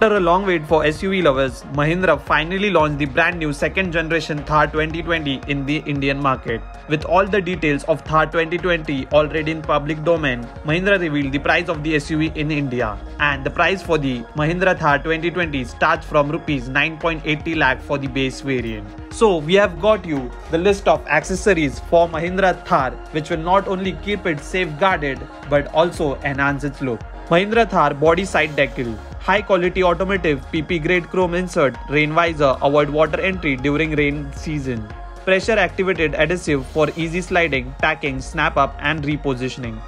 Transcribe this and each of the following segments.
After a long wait for SUV lovers, Mahindra finally launched the brand new second generation Thar 2020 in the Indian market. With all the details of Thar 2020 already in public domain, Mahindra revealed the price of the SUV in India. And the price for the Mahindra Thar 2020 starts from Rs 9.80 lakh for the base variant. So we have got you the list of accessories for Mahindra Thar, which will not only keep it safeguarded but also enhance its look. Mahindra Thar body side decal. High quality automotive PP grade chrome insert, rain visor, avoid water entry during rain season. Pressure activated adhesive for easy sliding, tacking, snap up and repositioning.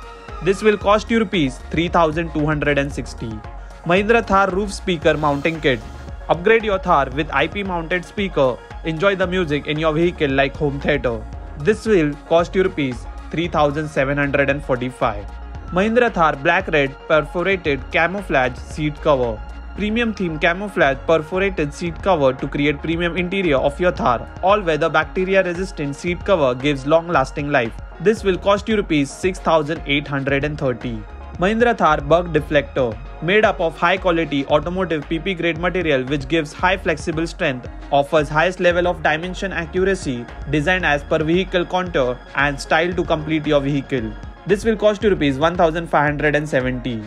This will cost you Rs 3260. Mahindra Thar roof speaker mounting kit. Upgrade your Thar with IP mounted speaker. Enjoy the music in your vehicle like home theater. This will cost you Rs 3745. Mahindra Thar black red perforated camouflage seat cover. Premium theme camouflage perforated seat cover to create premium interior of your Thar. All weather bacteria resistant seat cover gives long lasting life. This will cost you Rs 6830. Mahindra Thar bug deflector. Made up of high quality automotive PP grade material which gives high flexible strength, offers highest level of dimension accuracy, designed as per vehicle contour and style to complete your vehicle. This will cost you Rs 1570.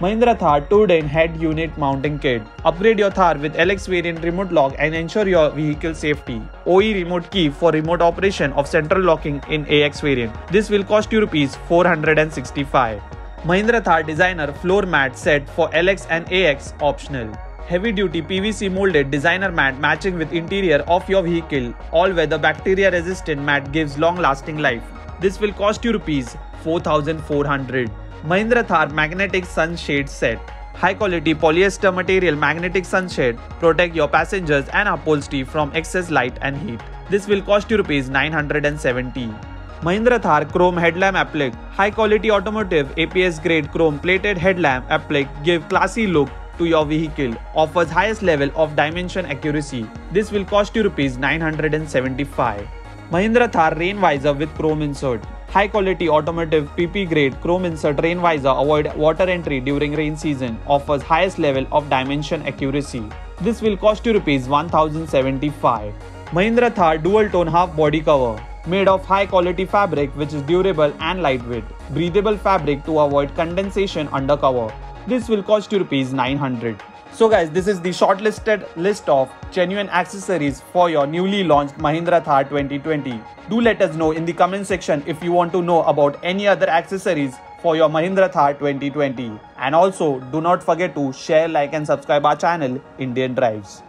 Mahindra Thar 2-DIN head unit mounting kit. Upgrade your Thar with LX variant remote lock and ensure your vehicle safety. OE remote key for remote operation of central locking in AX variant. This will cost you Rs 465. Mahindra Thar designer floor mat set for LX and AX optional. Heavy duty PVC molded designer mat matching with interior of your vehicle. All weather bacteria resistant mat gives long lasting life. This will cost you Rs 4400. Mahindra Thar magnetic sunshade set. High quality polyester material magnetic sunshade protect your passengers and upholstery from excess light and heat. This will cost you Rs 970. Mahindra Thar chrome headlamp applique. High quality automotive APS grade chrome plated headlamp applique give classy look to your vehicle. Offers highest level of dimension accuracy. This will cost you Rs 975. Mahindra Thar rain visor with chrome insert. High quality automotive PP grade chrome insert rain visor avoid water entry during rain season. Offers highest level of dimension accuracy. This will cost you Rs 1075. Mahindra Thar dual tone half body cover. Made of high quality fabric which is durable and lightweight. Breathable fabric to avoid condensation under cover. This will cost you Rs 900. So guys, this is the shortlisted list of genuine accessories for your newly launched Mahindra Thar 2020. Do let us know in the comment section if you want to know about any other accessories for your Mahindra Thar 2020. And also do not forget to share, like and subscribe our channel Indian Drives.